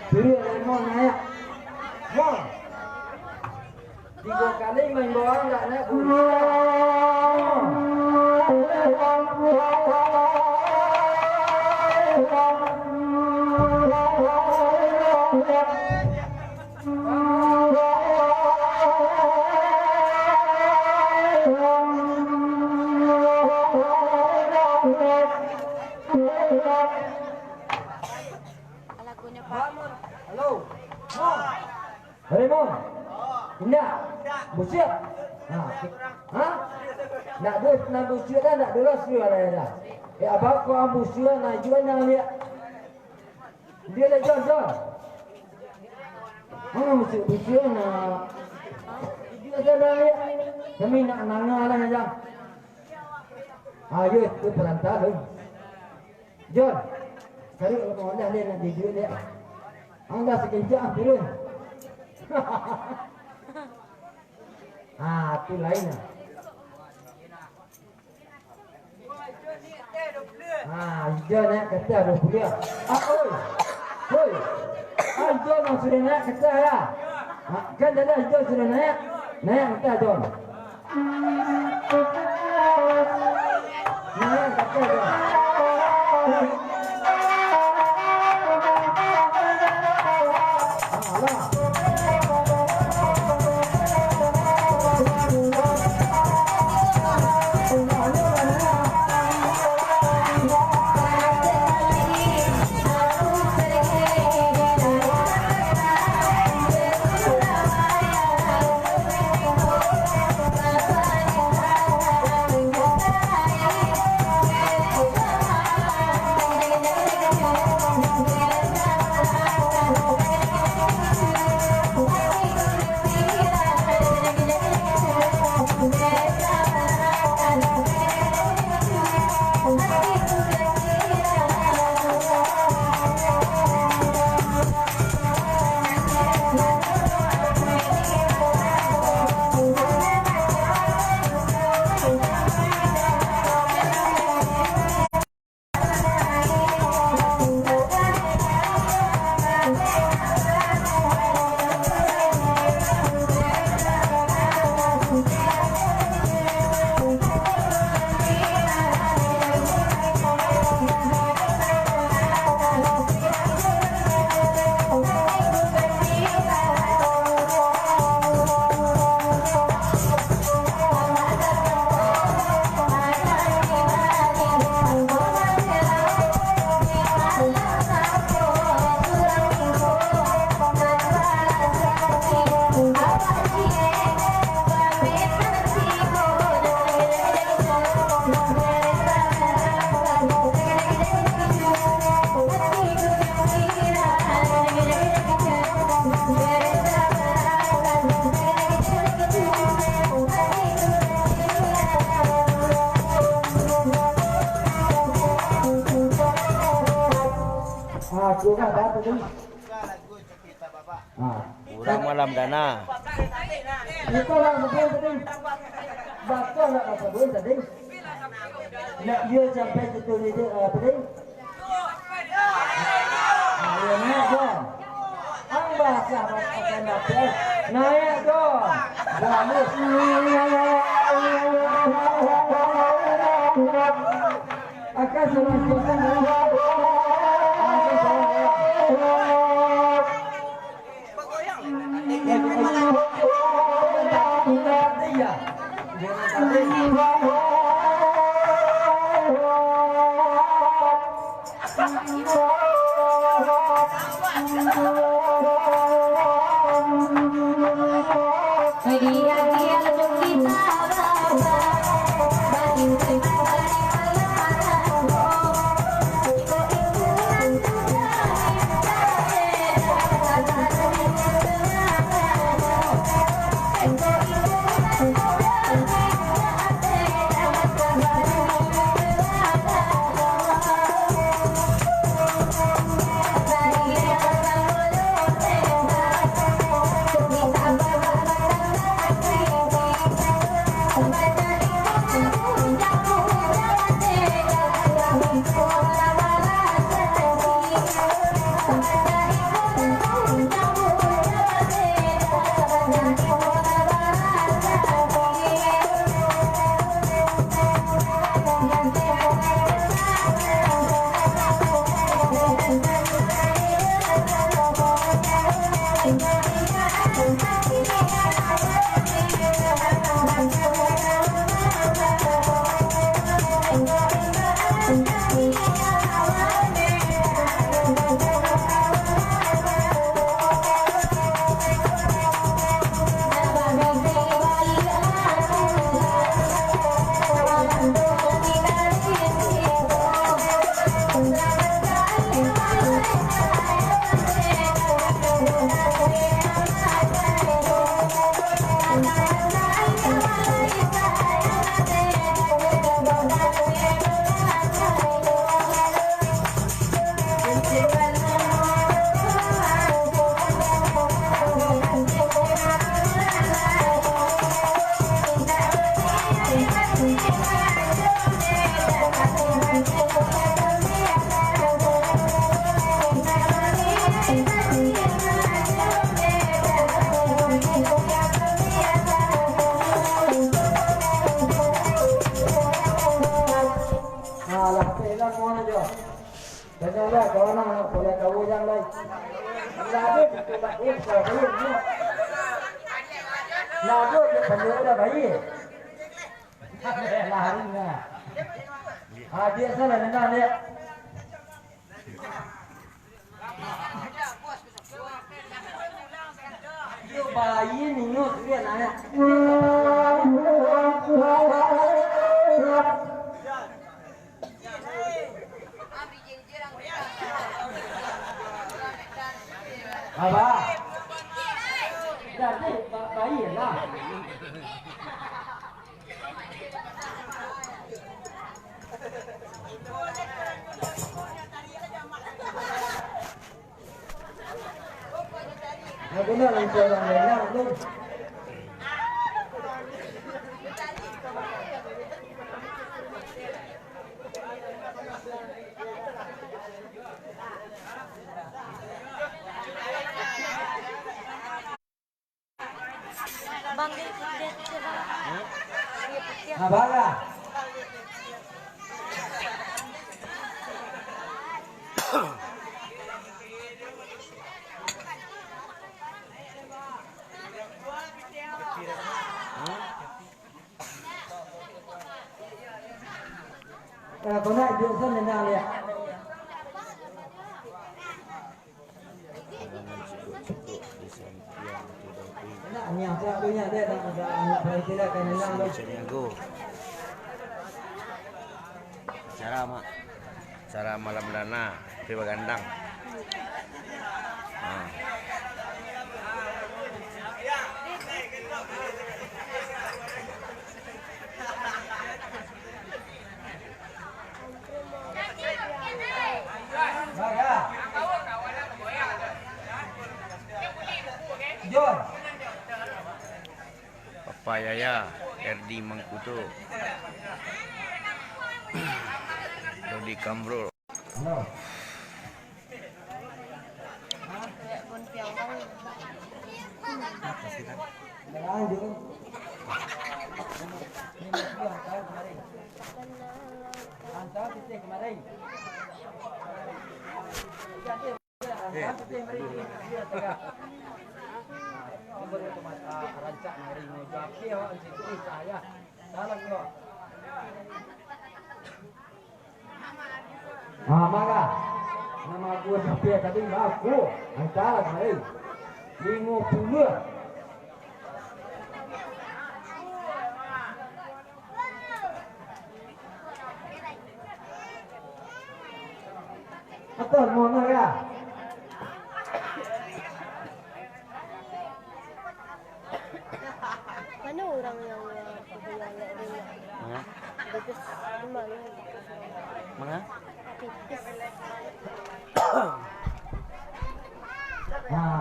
Dulu lemon naik. Mon. 3 kali main bola enggak naik. Lagunya Pak. Halo. Mon. Raymond. Indah. Busiap. Hah? Nak busiap dah nak dulu suara dah. Ya abang kau busiap nak jual nak dia. Dia dah John. Mesti busiap nak. Dia dah dia. Kami nak nangal lah aja. Ayo tu pelantar tu. John. Cari orang dah dia nak dijual dia. Anda sekejap turun. Tu lain lah. Hijau nak kata 20. Oi. Hijau nak sudah nak kata ya. Kan dah hijau sudah naik. Naik kata John. Naik kata John. Kurang malam dana. Itu lah mungkin tadi. Baca nak apa pun tadi. Nak dia sampai betul itu apa tadi? Ayo naik dong. Ambah sahabat akan dapat. Naik dong. Bagus. Akan selesai. Kenapa kau nak boleh kau yang lain? Lalu kita usah belum ni. Lalu kita dah bayi. Lari ni. Dia salah ni dia. Dia bayi ni nyut dia nak. Apa? Jadi bayi lah. Aku nak lancar orang lain tu. Bang dia cerah. Dia putih. Apa lah? Kau nak dia sana nak lihat. Nak nyang satunya dia tak nak perhatikan kenang tu. Go. Cara malam dana Dewa Gandang. John. Papa Yaya, Erdi Mangkuto. Dodi Kamrul. No. Lanjut. Hantar kita kemarin. Maka nama gua sampai tadi aku antara hari 50. Atau mau ya? Mana orang yang pegawai dia? Mana? Bekas mana? Mana? Bekas.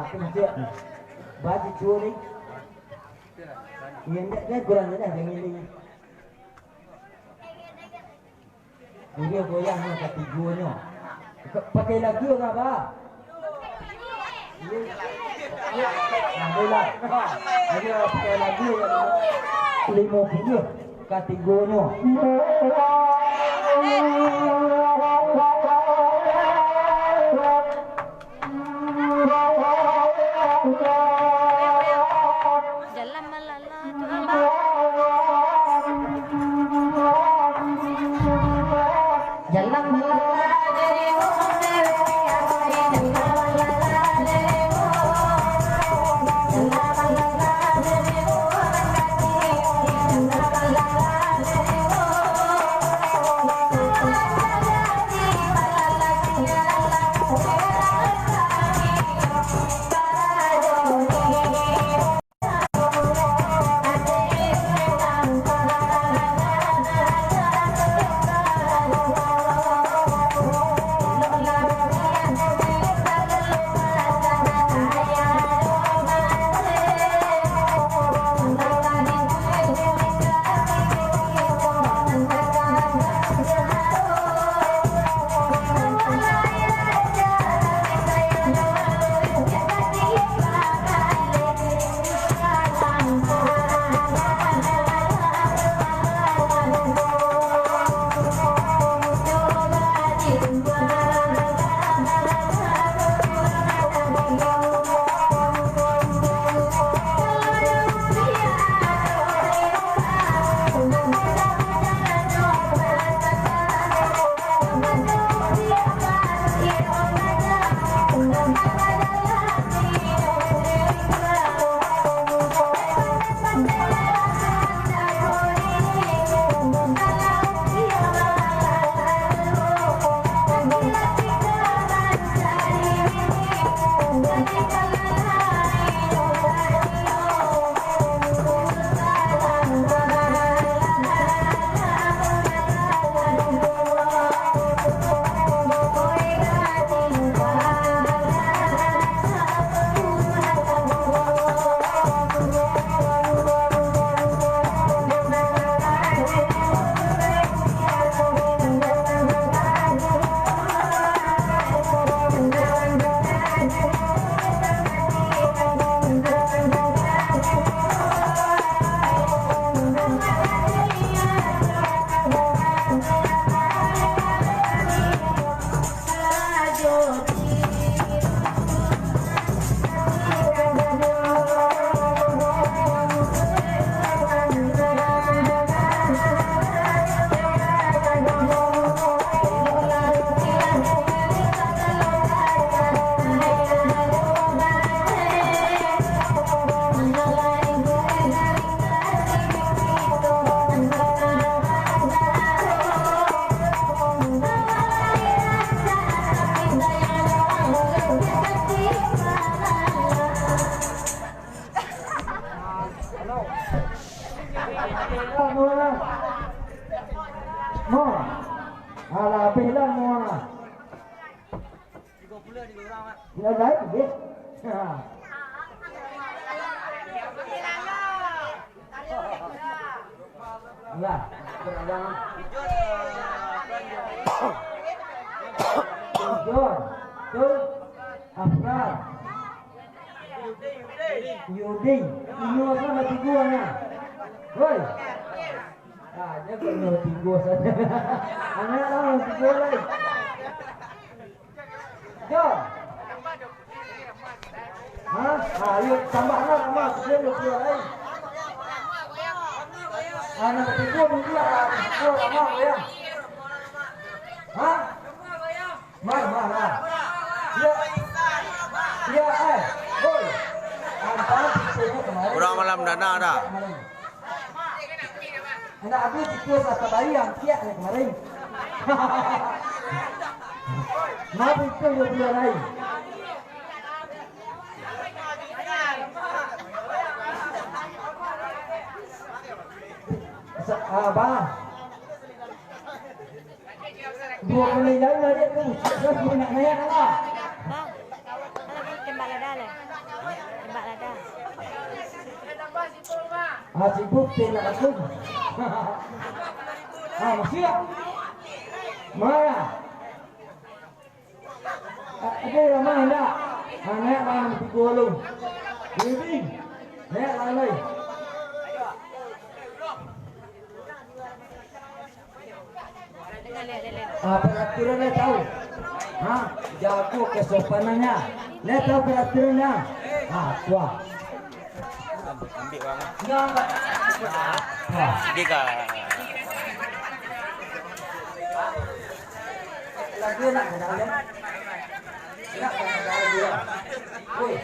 Itu macam baju cuci ni. Yang ni kurang dah yang ini. Dia goyang ni kaki guanya. Pakai lagu ke apa? Alhamdulillah. Dia pakai lagu yang 50 kategorinya. Jalan malala tu apa? Jalan malala dari Jalan malala Dia baik dia. Ha. Ya, berada. John, Afran, Yudi, ini apa mati gua na? Woi, dia kena mati gua saja. Anak lah mati gua lagi. John, ayo tambahlah nama dia lebih lagi. Anak mati gua mungkin lah, gua lama ya. Mana? Ya, boy. Kurang malam dana ada. Anak aku itu satu bayi yang siap kemarin. Maaf itu dia lain. Abang. Dua kali lain dia tu. Saya nak naik lah. Bang, tembak lada lah. Tembak lada. Sibuk tidak langsung. Masih. Mana? Ada ramai tak? Naik lah mesti golong. Lebih. Naik lah lagi. Peraturannya tahu. Jago kesopanannya. Dia tahu peraturannya. Tua. Ambil bang. Enggak. Dia Lagi nak kenal dia. Nak kenal dia. Oi.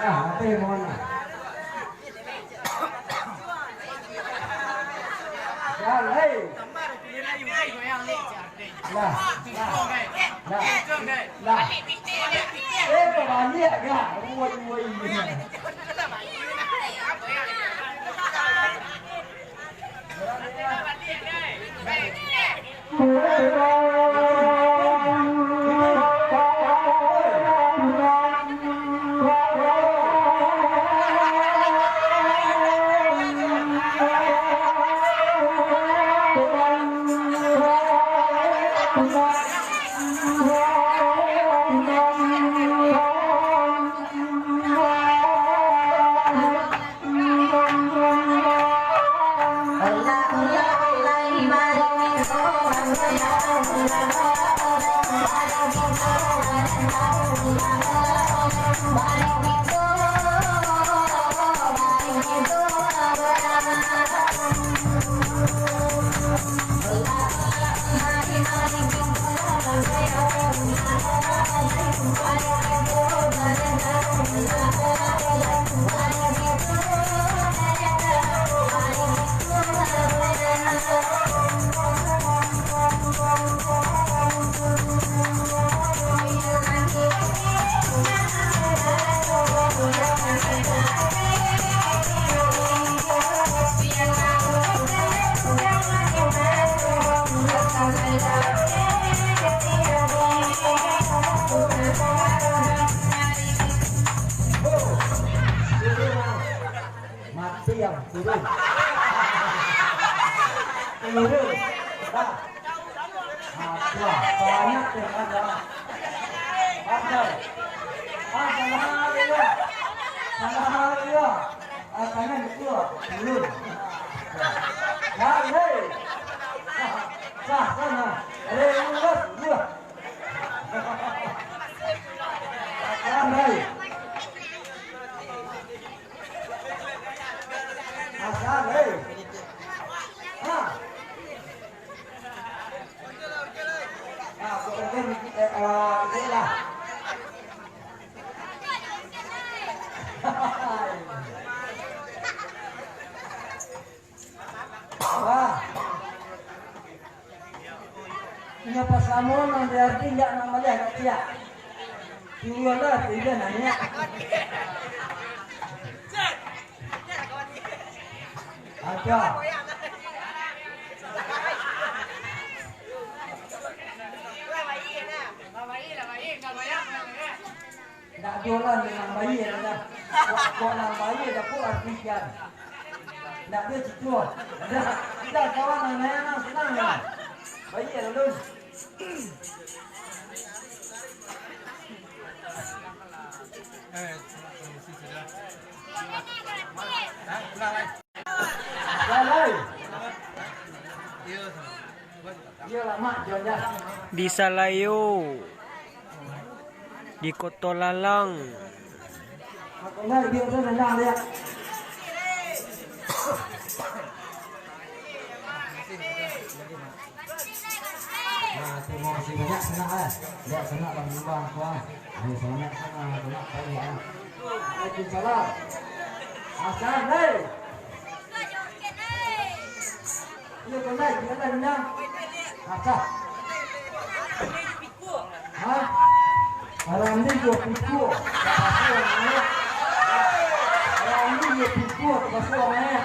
Apa yang mau nak? Jangan, hei. Lah, banyak kan? Woi. Mati yang turun. Turun. Banyak yang ada. Kanan itu turun. Hei. Sana. Lurus. Hei. Asal, hei. Itulah. Punya pasamun yang berarti tidak namanya agak siap. Tujuanlah tidak nanya. Ada. Nak jualan dengan bayi ada. Kok nak bayi ada pun artisan. Nak dia cukup. Ada. Kita kawan anak-anak senang ya. Bayi ada dulu. Di Salayo, di Kota Lalang. Terima kasih banyak senang ya. Ya senang bang Bang tuan. Ayo selamat senang senang kali ya. Waalaikumsalam. Asal hei. Iya kena kita dah. Asal. Hah? Orang ni juga piku. Orang ni juga piku kepas orangnya.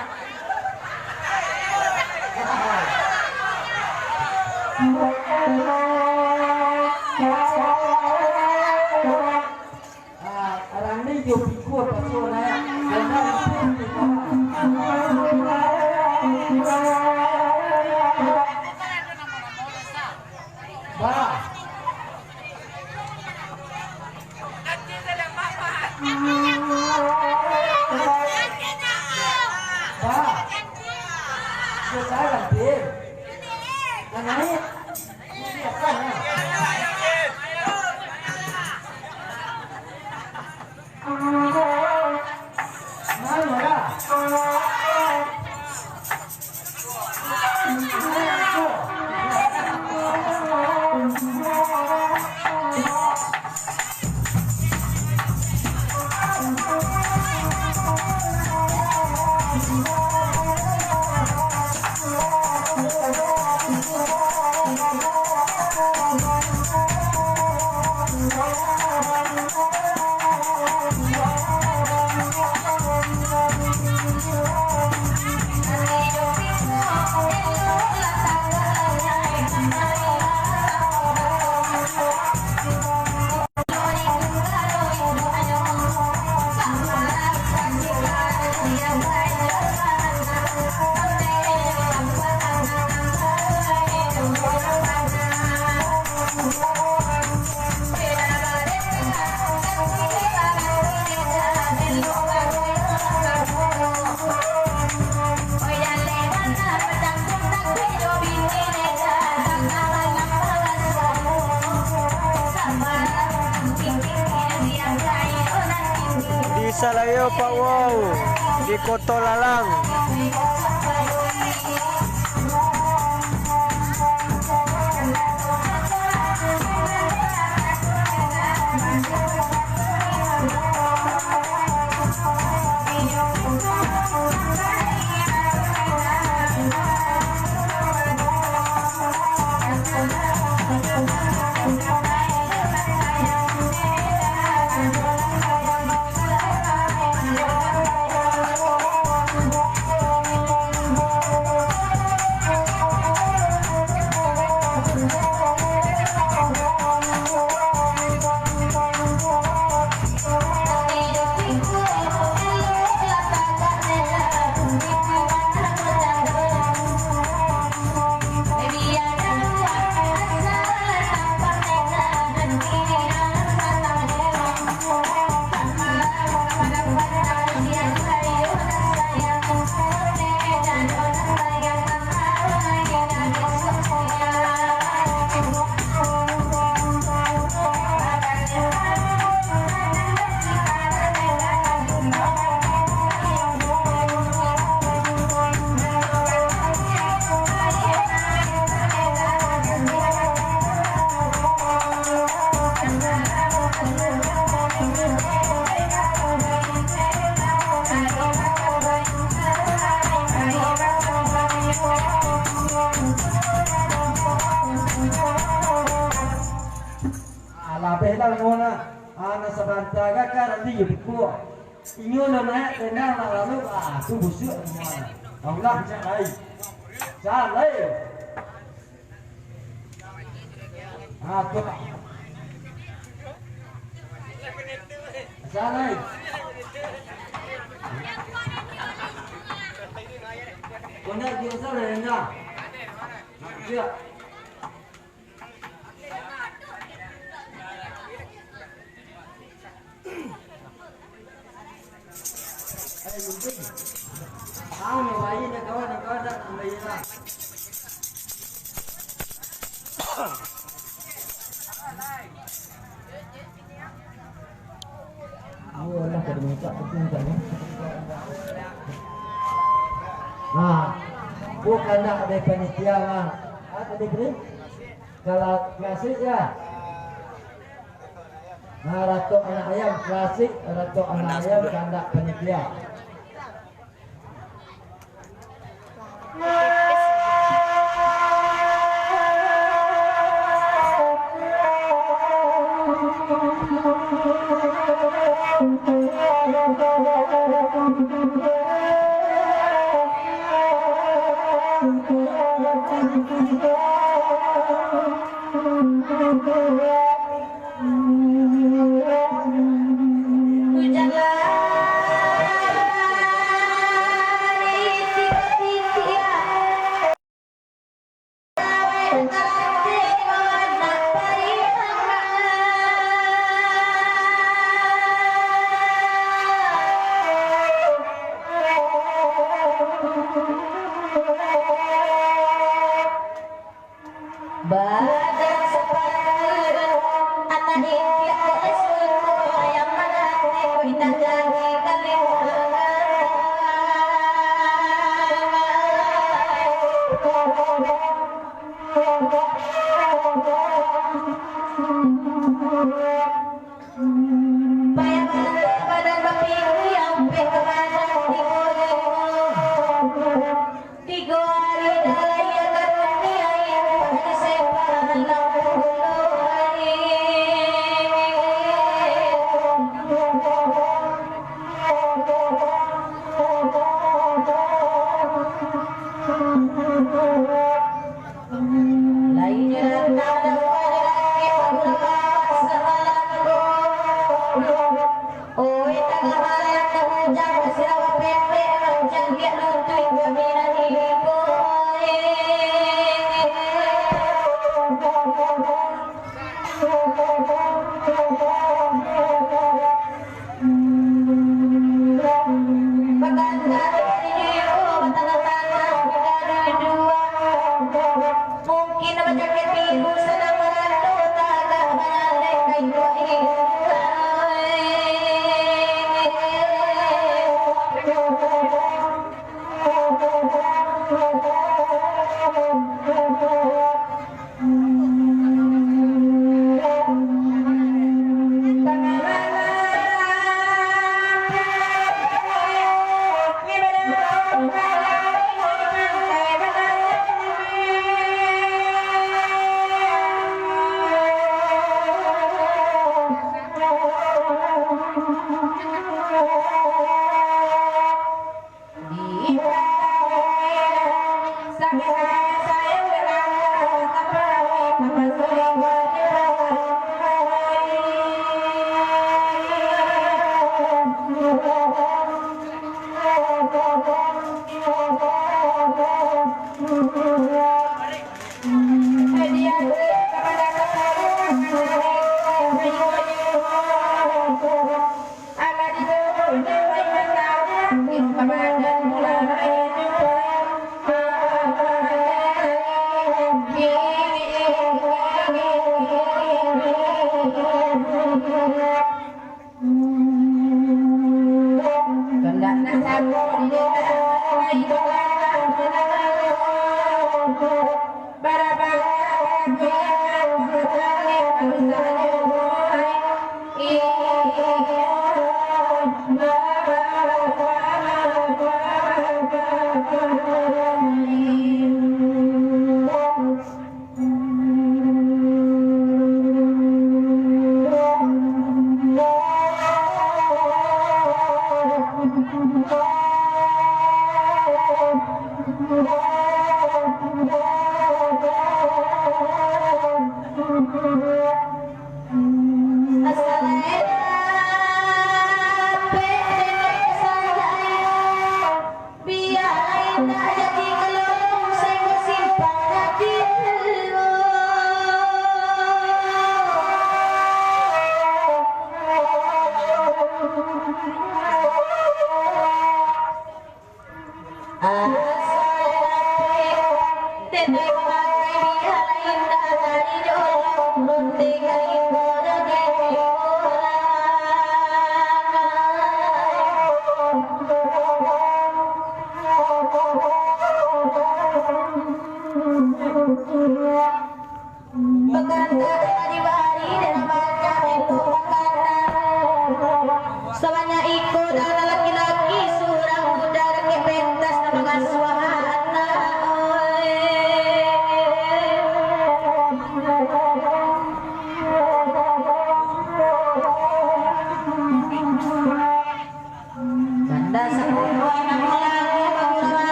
Orang ni juga piku kepas orangnya. Salayo Pak Wow di Koto Lalang. Labeh dah ngona, anak sebantaga kan nanti yukku. Inyo nama tenang lalu tu busuk semua. Allah jangan, jangan. Tu, jangan. Kena dia sana enggak? Siap. Bayi nak kawan dah bayi lah. Awallah kada minta penting kan. Bukan nak ada panitia mah. Tadi beri. Kalau klasik ya. Ratu anak ayam klasik, ratu anak ayam kandak panitia.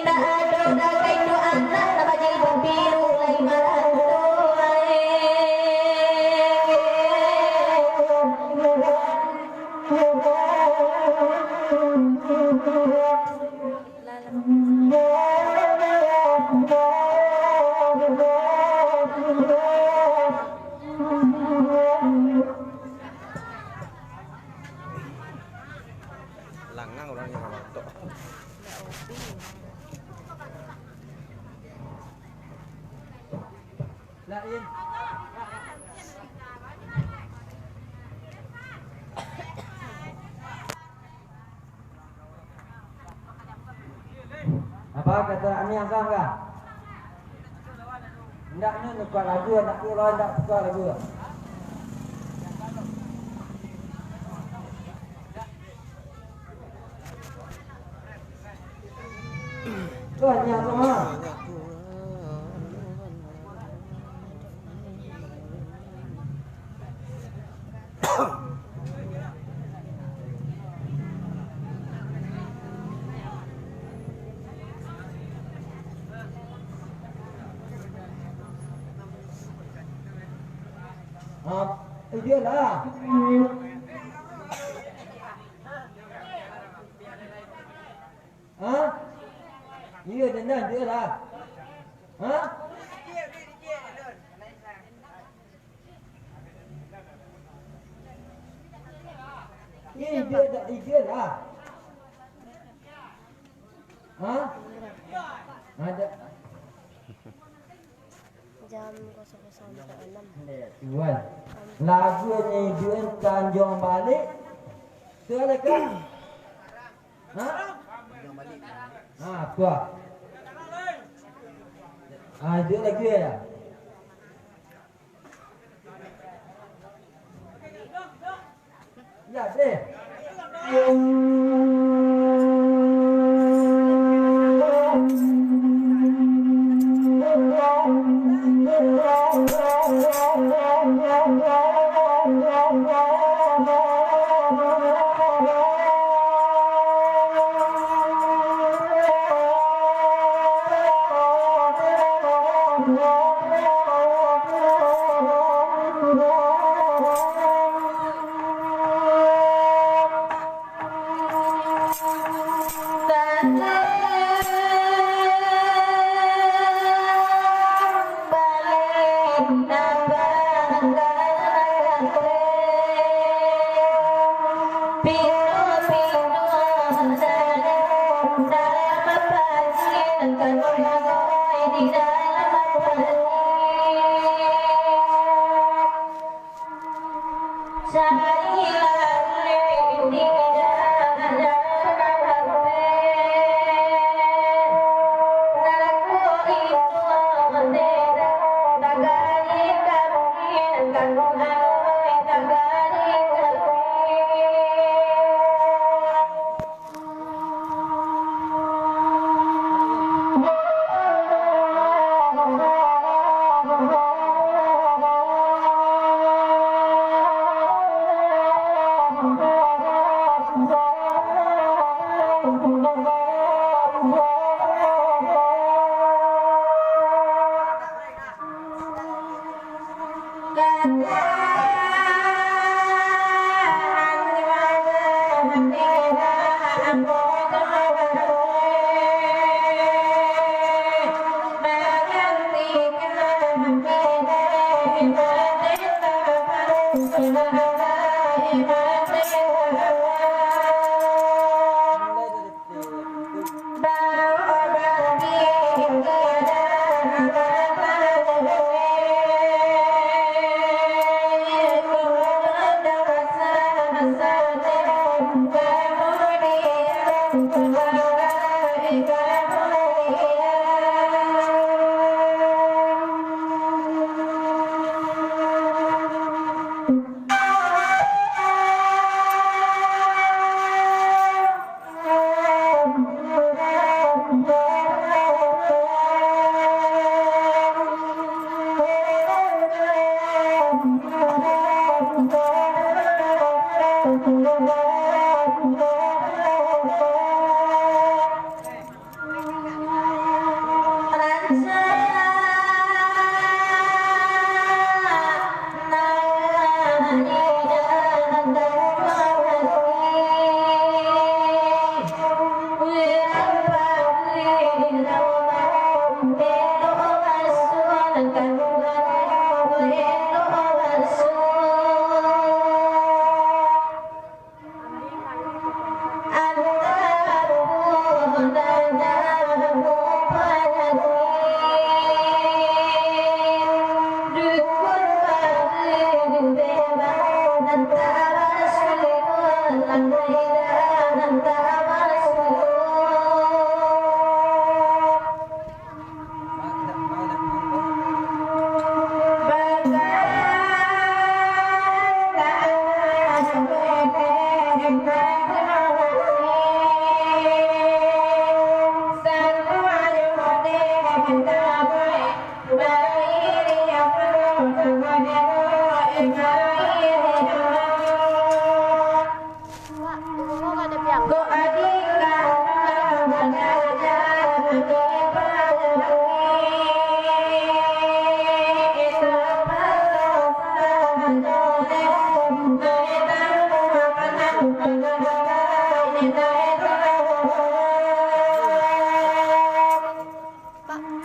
na ado na kay to anak na bajil pagbilu lay marando Langang orang yang rotok. Lain. Apa kata ni angkang kah? Ndak ni nak lagu, nak kira ndak suka lagu. Banyak semua. Dia lah. Iya dan dia lah. Dia lah. Ada. Jam 00.6. Tuan. Lagu ni dia Tanjung balik. Tu ada ke? Tua. Dia lagi ya. Ya, deh.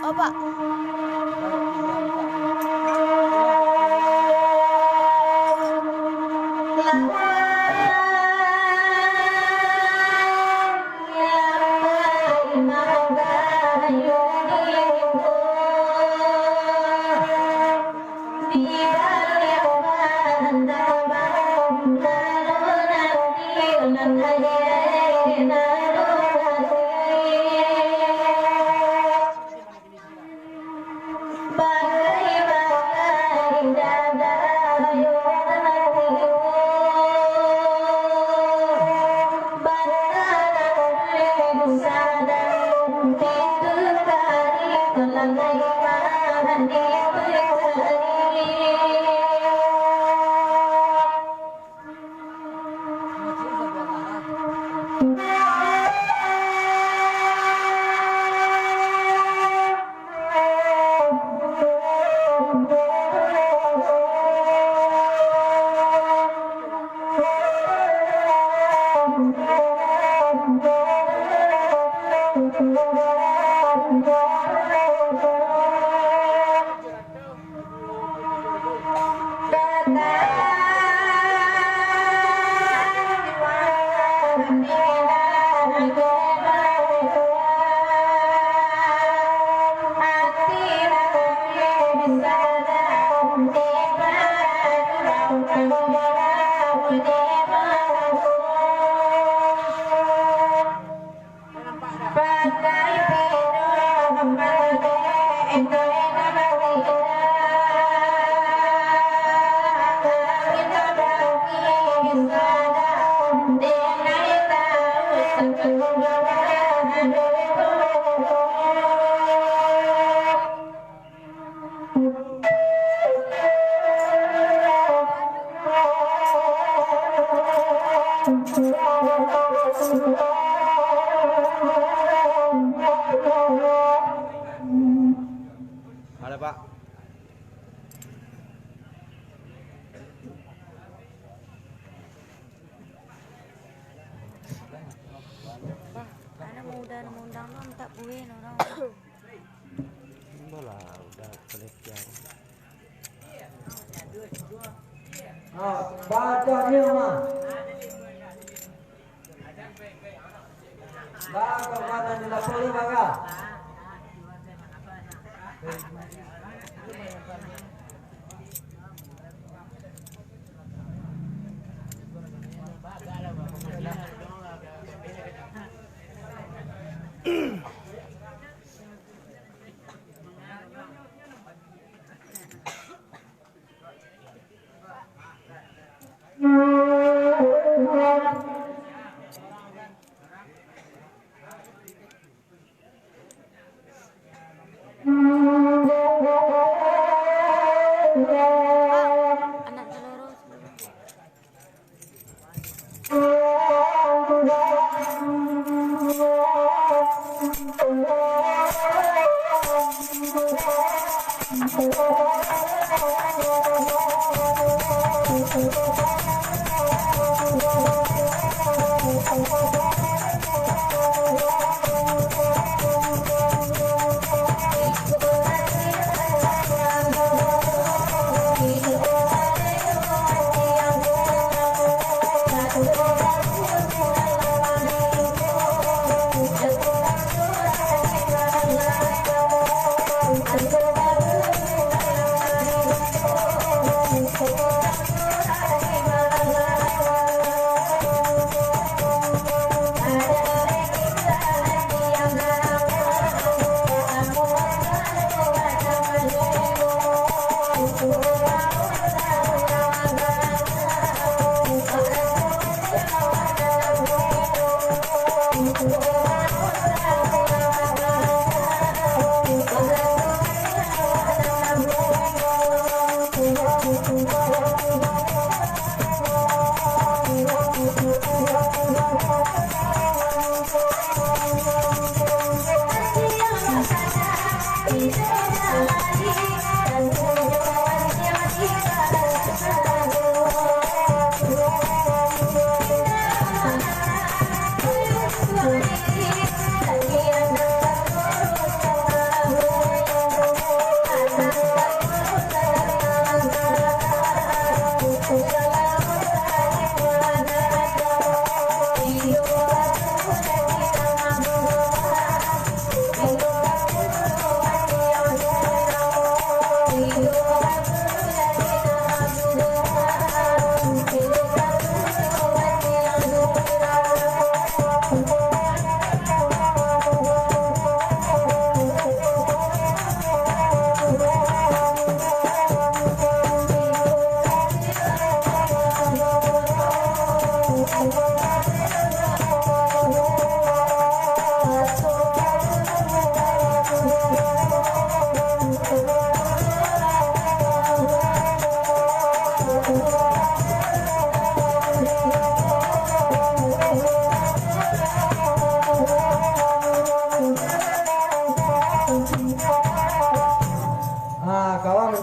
Oh, Pak. Ada Pak. Bah, ana muda undang non tak buin orang. Bola udah pelitian. Bacanya mah. Baga mana di lapoli baga. Anak telur.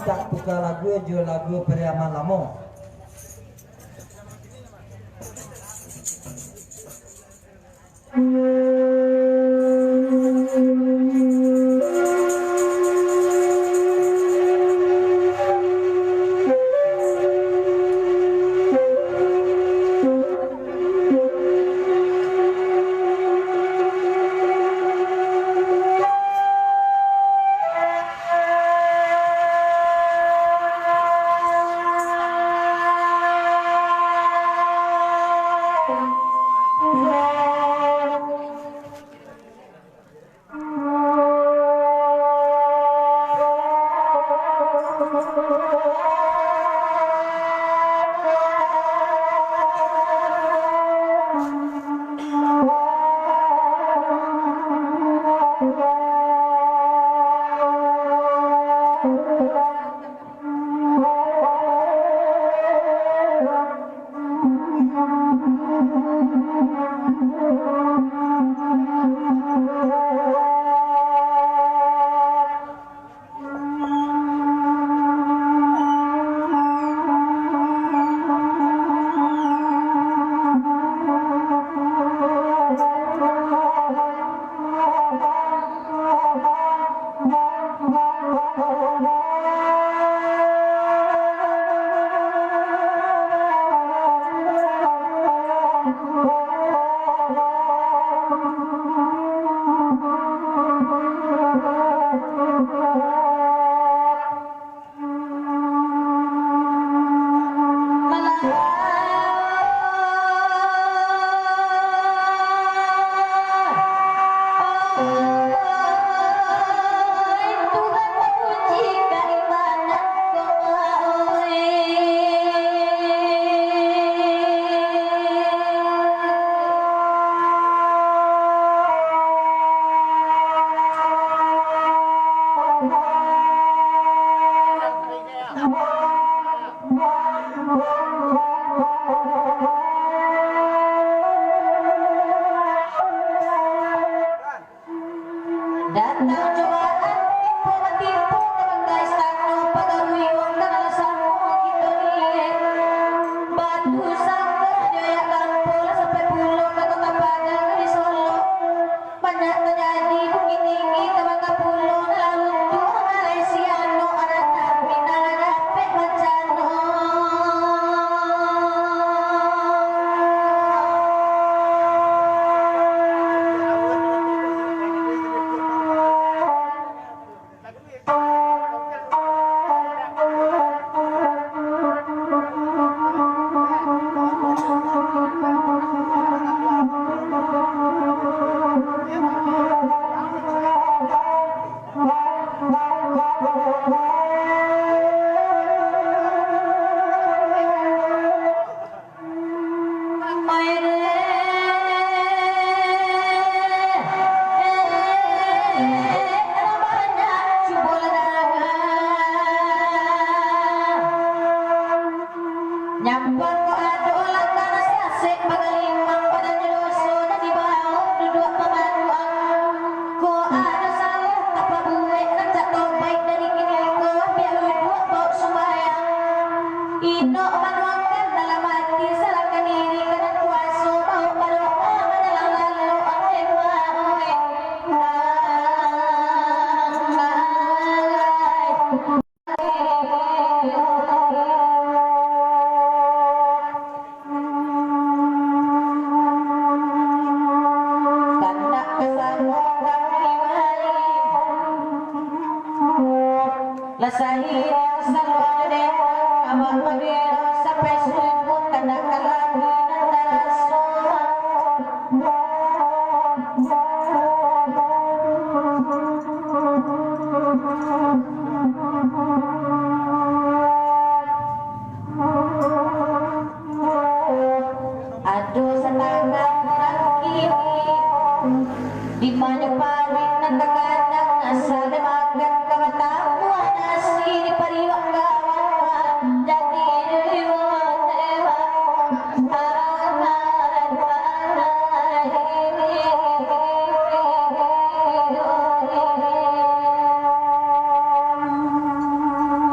tak buka lagu jual lagu Periaman Lamo.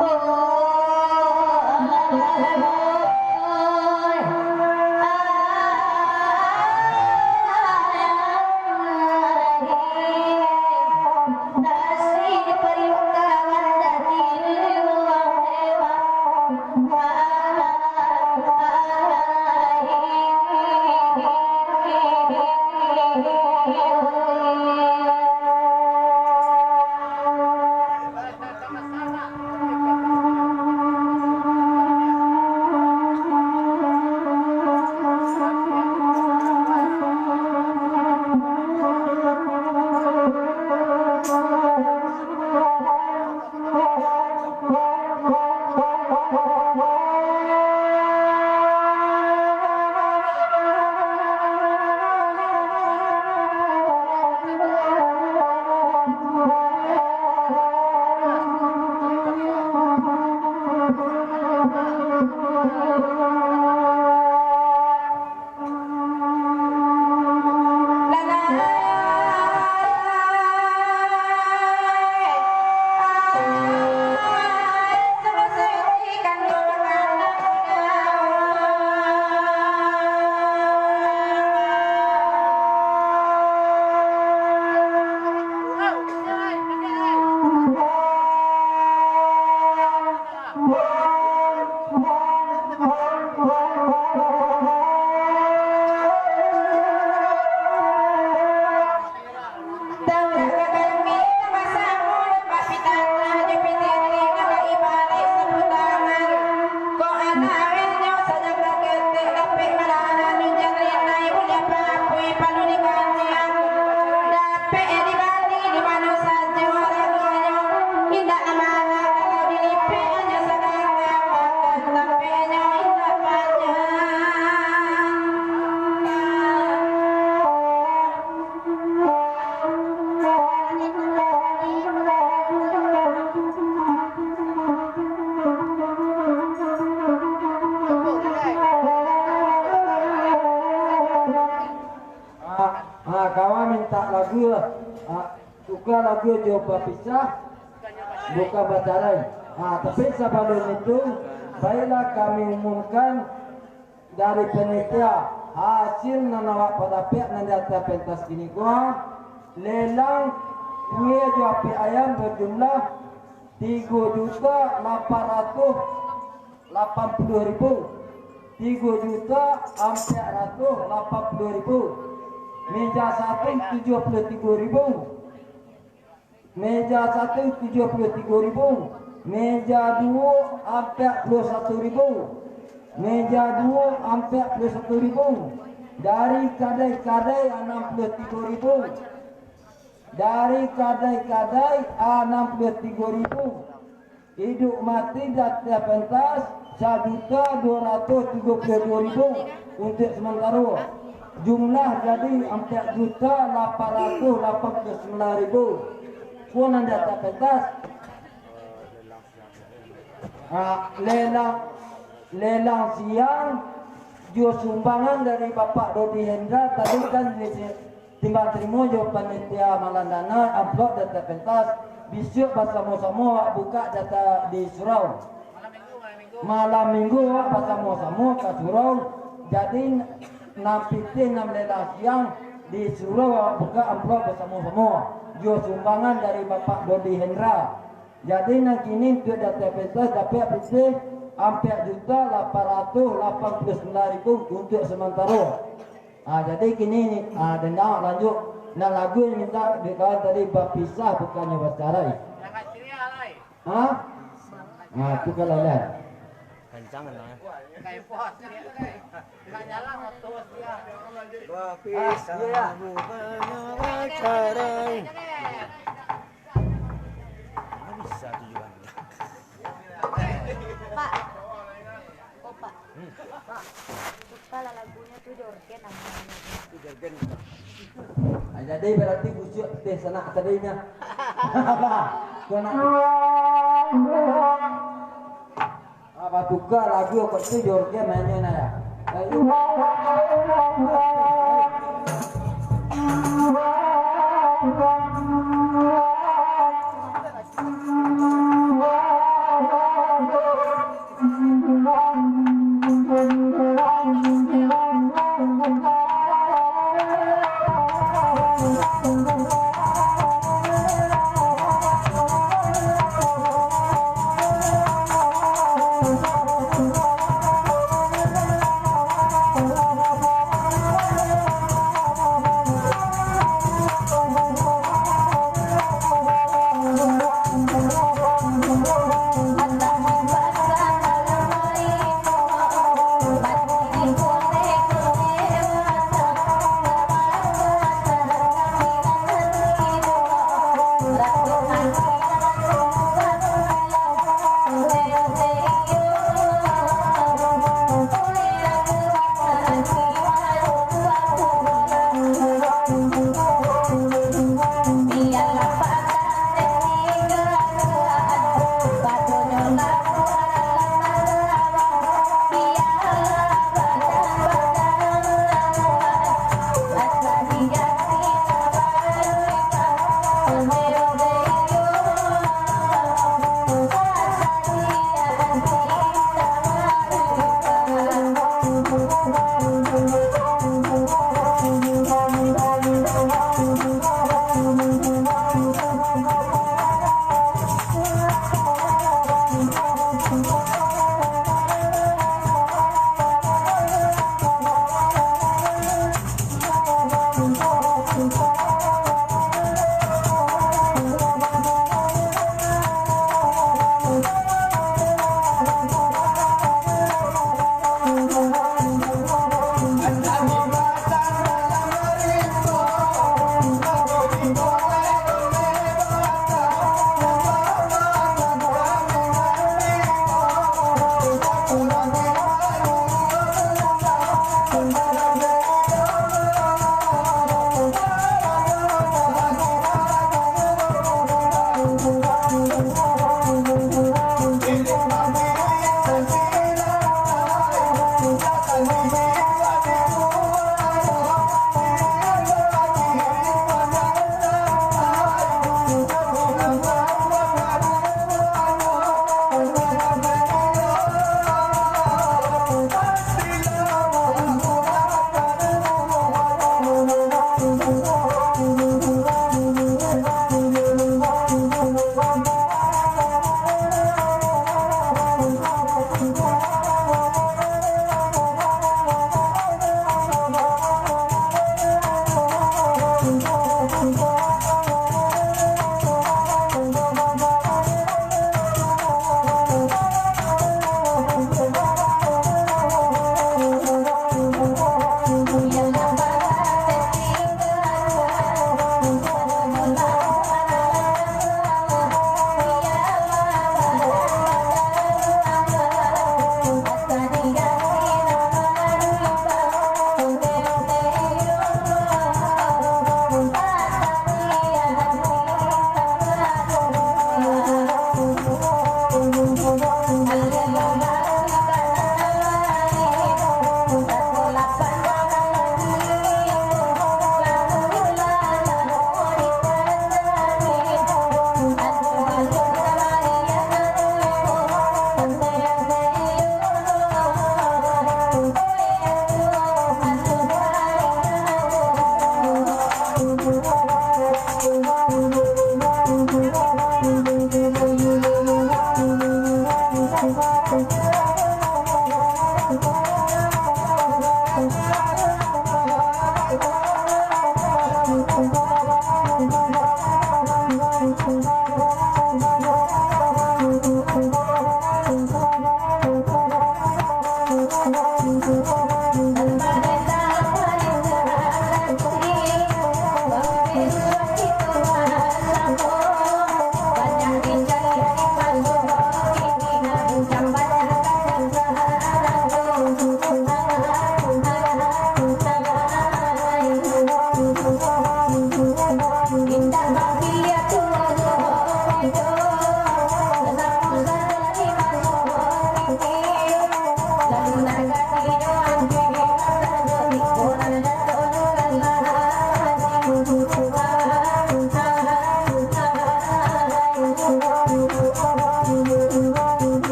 Oh di Bali di mana saja orangnya indah amanah kalau dilipi hanya sedang lewat tampenya indah panjang. Kawan minta lagu, tukar lagu coba pisah, buka bacarai. Tapi sebelum itu, baiklah kami umumkan dari penitia hasil nanawak pada pihak nandata pentas kini gua lelang kue juapi ayam berjumlah 3.880.000, 3.480.000. Meja 1 73.000, meja 1 73.000, meja 2 41.000, meja 2 41.000, dari kadai-kadai 63.000, dari kadai-kadai 63.000, hidup mati data pentas 1.232.000 untuk sementara. Jumlah jadi 4.889.000. Pun anda tak pentas. Lelang siang jual sumbangan dari Bapak Dodi Hendra tadi kan timbang terima jo panitia Malandana amplop data pentas. Besok bersama-sama buka data di Surau. Malam minggu bersama-sama ke Surau. Jadi 6 lelang siang di Surau buka amplop bersama-sama jual sumbangan dari Bapak Dodi Hendra. Jadi nanti ini untuk data pentas dapat bersih 4.889.000 untuk sementara. Jadi kini dendam lanjut. Nah lagu yang minta dikawan tadi berpisah bukannya bercerai. Itu kalau lah. Kencang kan ya. Berpisah bukannya bercerai. Bisa tujuannya. Pak. Oh, Pak. Pak. Lupa lah lagunya tuh Jorgen namanya. Jadi berarti busuk teh sanak tadinya. Apa tukar lagu kok tu Jorgen mainnya na ya.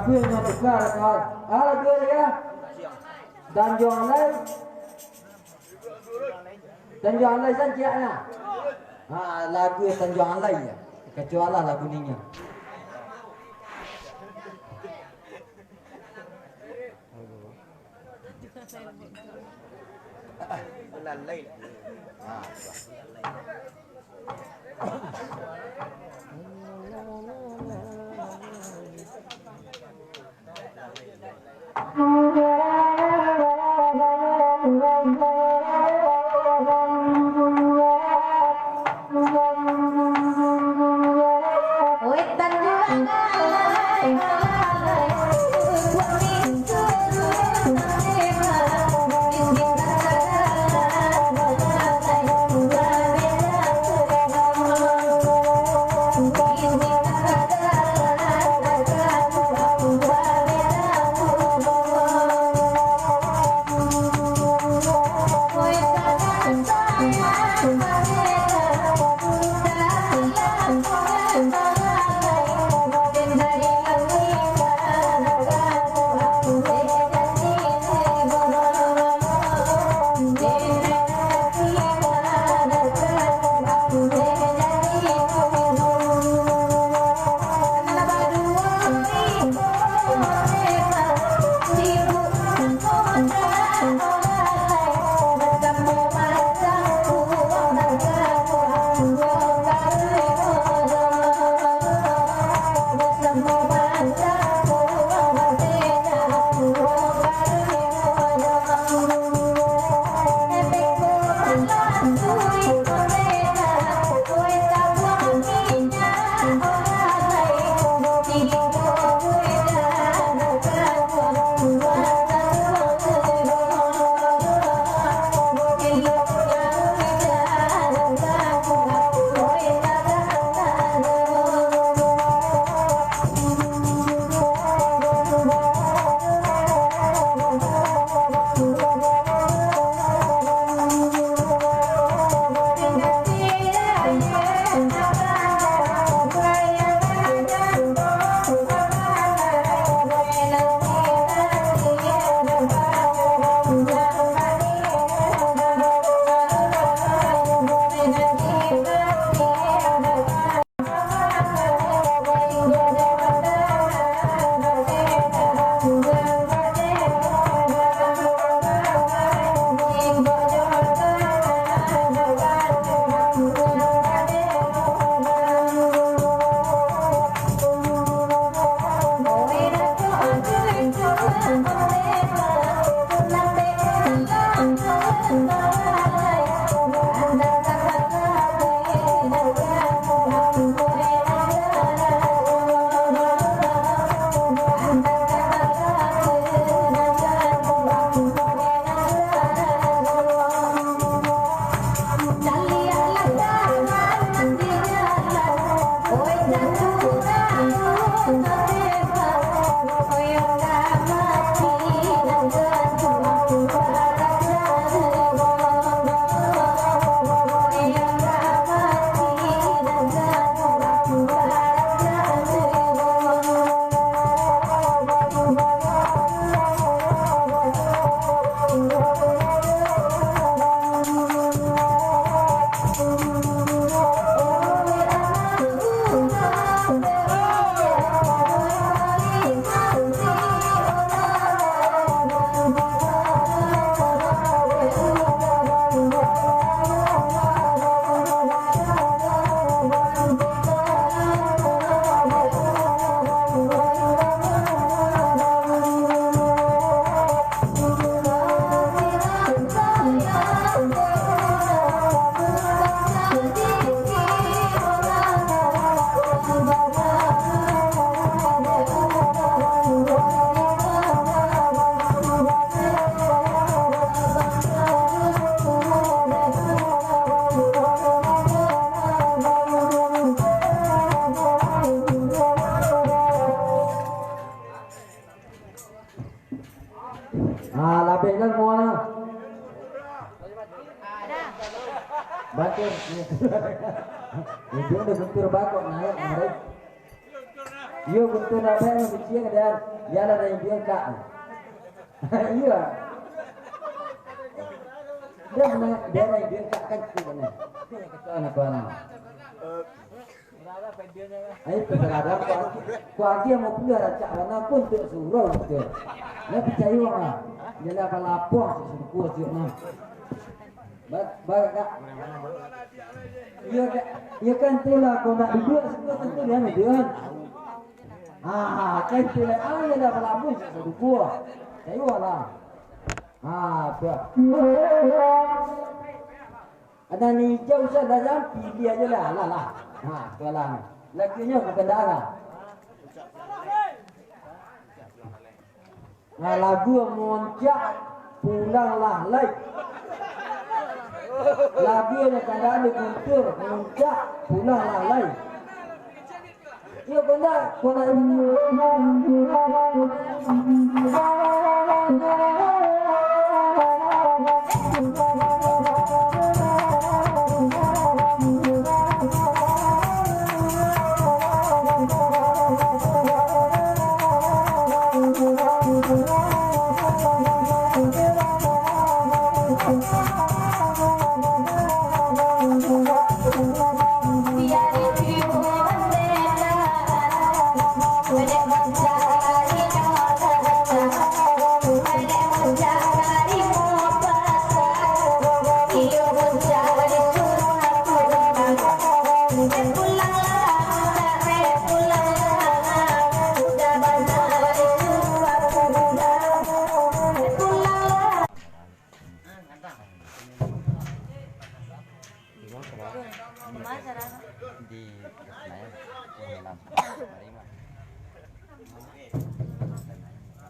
lagu yang besar kawan. Lagu dia Danjo Online. Danjo Online saja. Lagu Danjo Online ya. Kecuali lagu ninya. Lalai. Oh Lapik kan semua na. Ada. Batur. Itu udah bentur bakok naik kemarin. Iya bentur apa yang kecil dan dia ada yang dia kak. Iya. Dia benar dia ada yang dia kak kan itu benar. Kata anak anak. Ayo terkadang kuagi yang mau pelihara cak mana pun untuk suruh gitu. Dia percaya orang. Dia dah lapor suruh kuat sih nak. Baik kak. Iya kan tu lah kau nak duduk semua tentu dia ni dia kan. Kan tu lah dia dah lapor suruh kuat. Percaya lah. Tu. Ada ni jauh saja dah pilih aja lah. Tu lah. Lakinya bukan darah. Lagu moncak pulanglah lai. Lagu yang kada ada kultur moncak pulanglah lai. Iya benar, benar ini.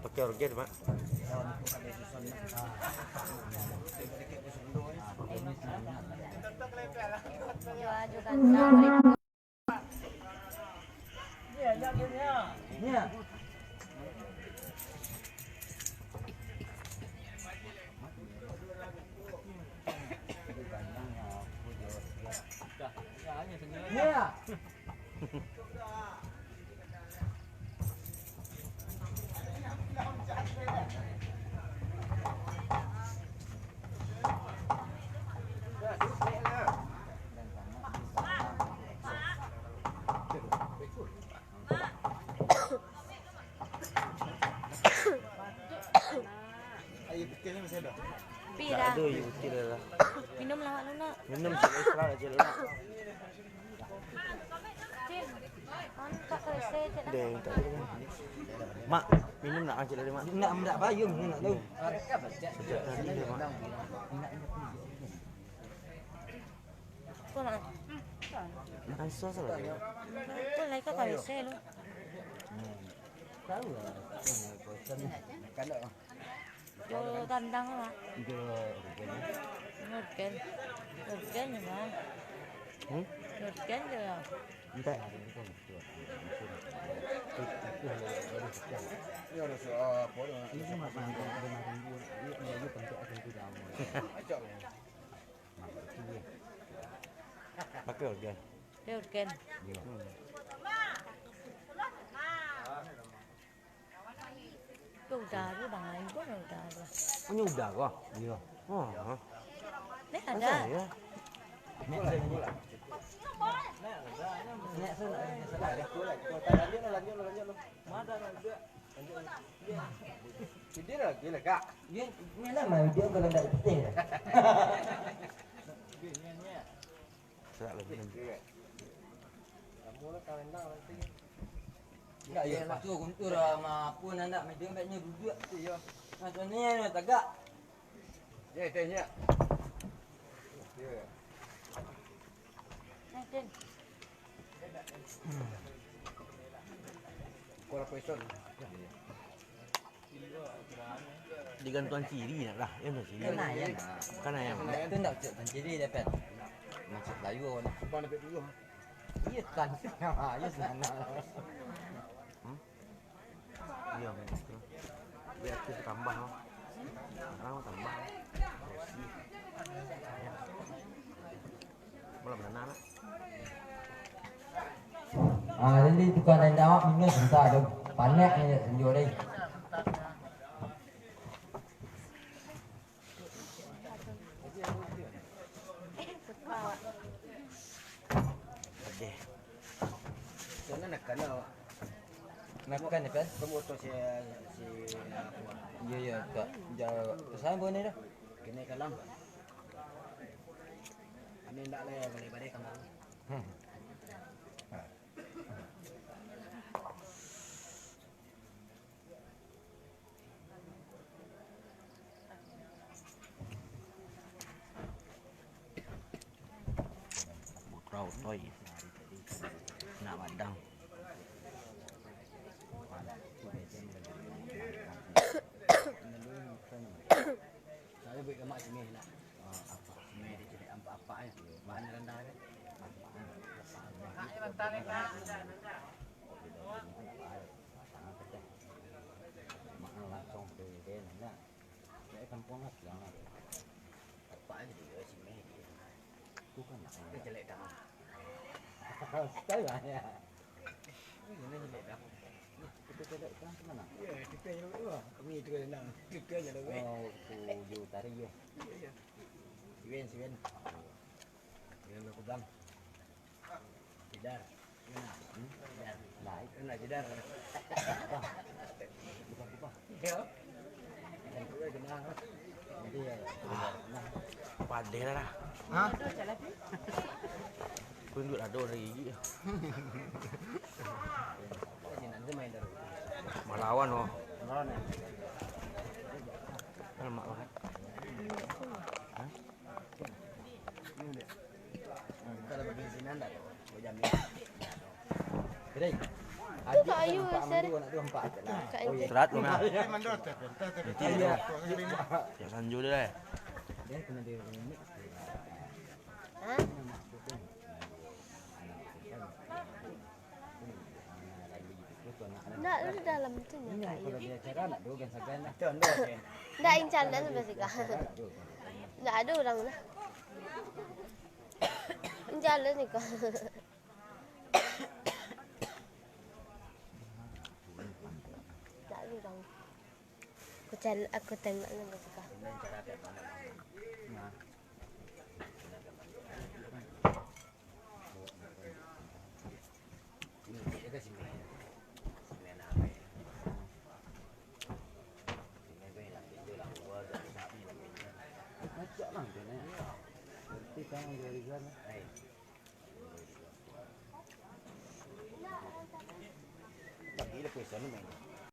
Pakai organ, Mak. Pi dah. Aduh, you kira lah. Minum lah Mak Luna. Minum sekarang aja lah. Cin. Tak selesai je dah. Deng, tak ada. Mak, minum nak aja lah, Mak. Nak payung nak tu. Sejak tadi dia, Mak. Kau nak? Makan sos lah. Kau lagi kau tak selesai lu. Tahu lah. Kalau Jo kandang lah. dia Nurken. Nurken ni mah. Nurken je lah. Entah. Pakai organ. Dia Nurken. Tu udah tu bang lain pun udah tu. Ini udah kok. Iya. Oh. Ni ada. Ya. dia lagi lah kak. Dia ni lah mai dia kalau tak betul. Serak lagi. Enggak ya, lepas tu kuntur sama pun anak media baiknya duduk tu ya. Macam ni tagak. Ya, tanya. Ya. Nurken. Kurang person. Digantuan ciri nak lah. Ya nak ciri. Kan ayam. Kan ayam. Itu tak cek ciri dapat. Macam layu ni. Apa dapat dulu? Iya kan. Ya sana. Iya, betul. Biar tu tambah. Sekarang tambah. Belum benar. Jadi tukang lain awak minum sebentar tu. Panak ni tunjuk ni. Sedih. Sana nakkan awak. Makan ni kan? Kamu tu si Ya ya tak. Jauh. Saya pun ni dah. kena kalam. Ini ndak le balik-balik kamu. Rau toy. Nak padang. Saya buat kemak sini nak. Apa sini dia jadi apa ya? Bahan rendah kan? Langsung tu dia nak. Saya kampung lah siang. Apa aja dia sini. Tu kan nak. Dia jelek dah. Sekali lah ya. Ini jelek dah. Kita tidak ikan mana? Ya, kita yang dulu. Kami itu kan nang. Kita yang dulu. Oh, tu tari ya. Siwen. Yang aku bang. Jedar. Jedar. Naik. Nak jedar. Buka. Ya. Yang kedua kena. Jadi ya. Nah. Padeh lah. Hah? Kunjut ada dari gigi. Jadi nanti main dari. Malawan oh. Lawan ya. Kan mak banget. Kalau bensinan dah. Kau jamin. Jadi. Tu kayu sir. Nak tu empat lah. Serat lu mah. Iya. Ya sanju dia. Dia kena dia ni. Ha? Ndak lu dalam tu nya Ini kayu. kalau dia cara nak dogan segan lah. Tuan dua sen. Ndak incan dah sebelah sini. Ndak ada orang lah. Incan dah ni kau. Tak ada orang. Aku tengok ni mereka. Main cara kayak mana? Ini dia ke sini. Sini nak apa? Sini bela dia lah buat dari sapi nak bela. Macam lah tu ni. Berarti kan dia rigan. Hai. Tak gila kuisan ni main.